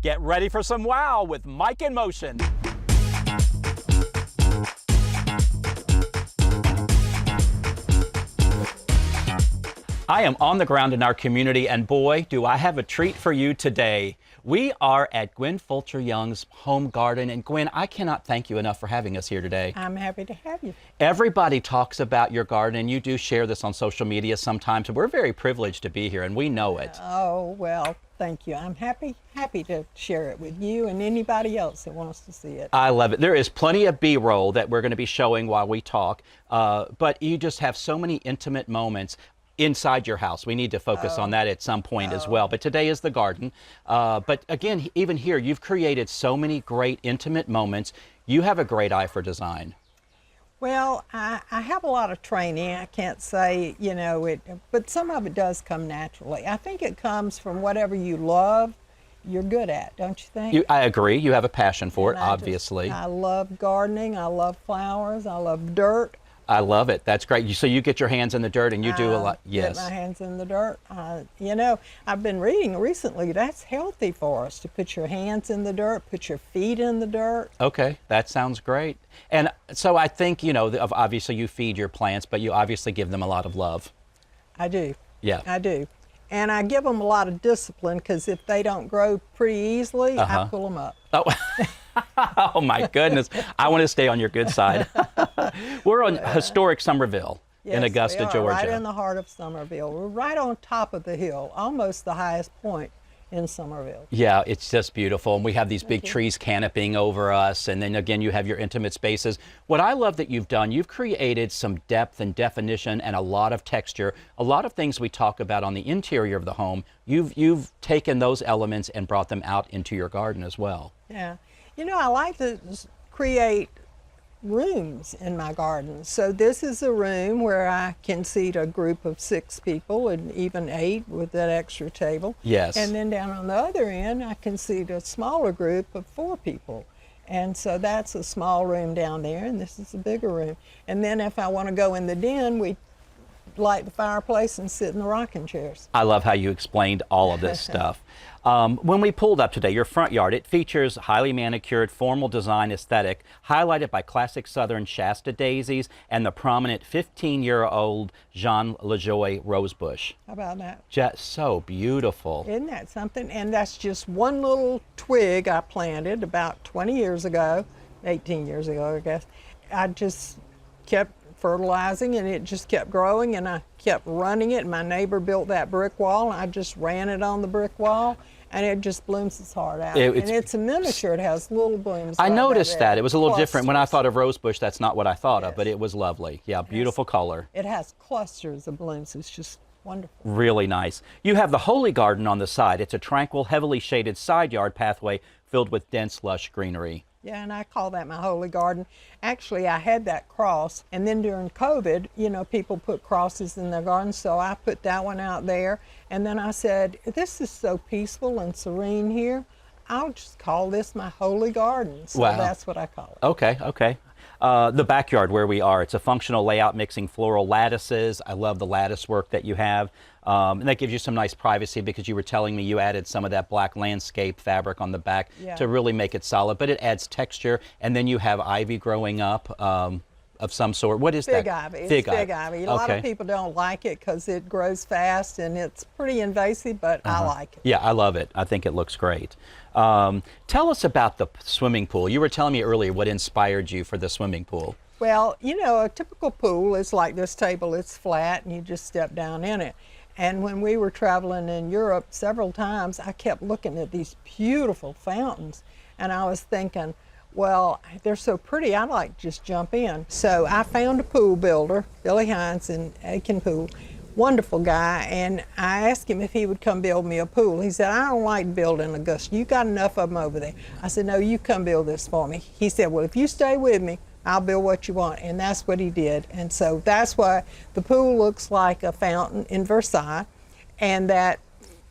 Get ready for some wow with Mike in Motion. I am on the ground in our community, and boy, do I have a treat for you today. We are at Gwen Fulcher-Young's home garden, and Gwen, I cannot thank you enough for having us here today. I'm happy to have you. Everybody talks about your garden, and you do share this on social media sometimes, and we're very privileged to be here, and we know it. Oh, well, thank you. I'm happy to share it with you and anybody else that wants to see it. I love it. There is plenty of B-roll that we're going to be showing while we talk, but you just have so many intimate moments inside your house. We need to focus on that at some point as well. But today is the garden. But again, even here, you've created so many great intimate moments. You have a great eye for design. Well, I have a lot of training. I can't say, you know, it, but some of it does come naturally. I think it comes from whatever you love, you're good at, don't you think? I agree. You have a passion for it, obviously. I love gardening. I love flowers. I love dirt. I love it. That's great. So you get your hands in the dirt and you do a lot. Yes. Get my hands in the dirt. You know, I've been reading recently that's healthy for us to put your hands in the dirt, put your feet in the dirt. Okay, that sounds great. And so I think, you know, obviously you feed your plants, but you obviously give them a lot of love. I do. Yeah. I do. And I give them a lot of discipline because if they don't grow pretty easily, I pull them up. Oh. Oh my goodness. I want to stay on your good side. We're on historic Somerville in Augusta, Georgia. Right in the heart of Somerville. We're right on top of the hill, almost the highest point in Somerville. Yeah, it's just beautiful. And we have these big trees canopying over us. And then again, you have your intimate spaces. What I love that you've done, you've created some depth and definition and a lot of texture. A lot of things we talk about on the interior of the home, you've taken those elements and brought them out into your garden as well. Yeah. You know, I like to create rooms in my garden. So this is a room where I can seat a group of 6 people and even 8 with that extra table. Yes. And then down on the other end, I can seat a smaller group of 4 people. And so that's a small room down there, and this is a bigger room. And then if I want to go in the den, we light the fireplace and sit in the rocking chairs. I love how you explained all of this stuff. When we pulled up today, your front yard, it features highly manicured, formal design aesthetic, highlighted by classic Southern Shasta daisies and the prominent 15-year-old Jean LaJoie rosebush. How about that? Just so beautiful. Isn't that something? And that's just one little twig I planted about 20 years ago, 18 years ago, I guess. I just kept fertilizing and it just kept growing and I kept running it. My neighbor built that brick wall and I just ran it on the brick wall and it just blooms its heart out. And it's a miniature. It has little blooms. I noticed that. It was a little clusters. different. When I thought of rosebush, that's not what I thought of, but it was lovely. Yeah, beautiful color. It has clusters of blooms. It's just wonderful. Really nice. You have the Holy Garden on the side. It's a tranquil, heavily shaded side yard pathway filled with dense, lush greenery. Yeah, and I call that my holy garden. Actually, I had that cross, and then during COVID, you know, people put crosses in their garden, so I put that one out there. And then I said, this is so peaceful and serene here, I'll just call this my holy garden. So that's what I call it. Okay, okay. The backyard where we are, it's a functional layout mixing floral lattices. I love the lattice work that you have. And that gives you some nice privacy because you were telling me you added some of that black landscape fabric on the back to really make it solid, but it adds texture. And then you have ivy growing up of some sort. What is fig that? Ivy. It's fig ivy. A lot of people don't like it because it grows fast and it's pretty invasive, but I like it. Yeah, I love it. I think it looks great. Tell us about the swimming pool. You were telling me earlier what inspired you for the swimming pool. Well, you know, a typical pool is like this table. It's flat and you just step down in it. And when we were traveling in Europe several times, I kept looking at these beautiful fountains. And I was thinking, well, they're so pretty, I'd like to just jump in. So I found a pool builder, Billy Hines in Aiken Pool, wonderful guy, and I asked him if he would come build me a pool. He said, I don't like building Augusta. You got enough of them over there. I said, no, you come build this for me. He said, well, if you stay with me, I'll build what you want. And that's what he did. And so that's why the pool looks like a fountain in Versailles. And that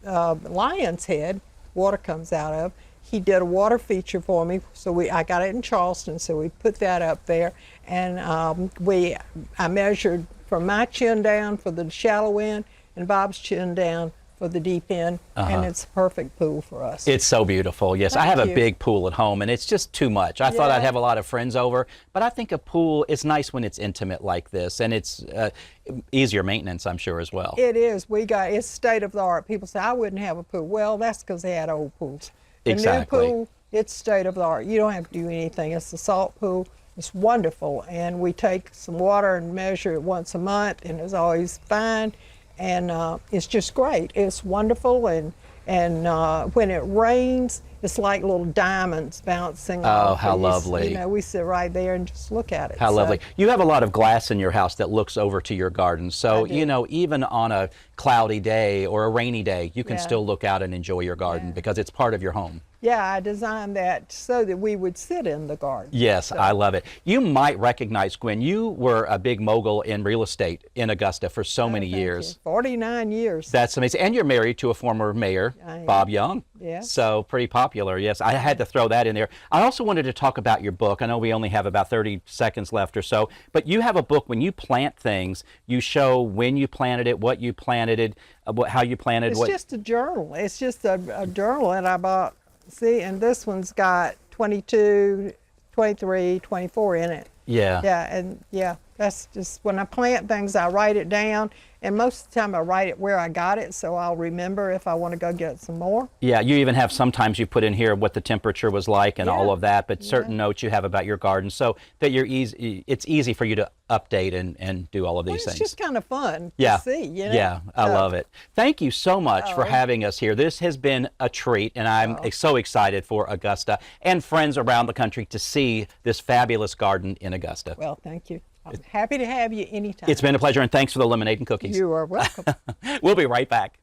lion's head, water comes out of, he did a water feature for me. So I got it in Charleston, so we put that up there. And I measured from my chin down for the shallow end and Bob's chin down for the deep end, and it's a perfect pool for us. It's so beautiful. Yes, I have a you. big pool at home, and it's just too much. I thought I'd Yeah. have a lot of friends over, but I think a pool is nice when it's intimate like this, and it's easier maintenance, I'm sure, as well. It is. It's state of the art. People say, I wouldn't have a pool. Well, that's because they had old pools. The Exactly. new pool, it's state of the art. You don't have to do anything. It's a salt pool. It's wonderful. And we take some water and measure it once a month, and it's always fine. And it's just great. It's wonderful. And when it rains, it's like little diamonds bouncing off. Oh, how And lovely. You know, we sit right there and just look at it. How So, lovely. You have a lot of glass in your house that looks over to your garden. So, I do. you know, even on a cloudy day or a rainy day, you can Yeah. still look out and enjoy your garden Yeah. because it's part of your home. Yeah, I designed that so that we would sit in the garden. Yes, So- I love it. You might recognize, Gwen, you were a big mogul in real estate in Augusta for so many Thank you. years. 49 years. That's amazing. And you're married to a former mayor, I am. Bob Young. Yes. So pretty popular. Yes, I had to throw that in there. I also wanted to talk about your book. I know we only have about 30 seconds left or so, but you have a book. When you plant things, you show when you planted it, what you planted it, how you planted. It's just a journal. It's just a journal that I bought. See, and this one's got 22, 23, 24 in it. Yeah. Yeah, and yeah, that's just when I plant things, I write it down, and most of the time I write it where I got it, so I'll remember if I want to go get some more. Yeah, you even have sometimes you put in here what the temperature was like and all Yeah. of that, but certain notes you have about your garden so that it's easy for you to update and do all of these Well, it's things. just kind of fun Yeah. to see, you know. Yeah, I So, love it. Thank you so much for Oh. having us here. This has been a treat, and I'm so excited for Augusta and friends around the country to see this fabulous garden in Augusta. Well, thank you. I'm happy to have you anytime. It's been a pleasure, and thanks for the lemonade and cookies. You are welcome. We'll be right back.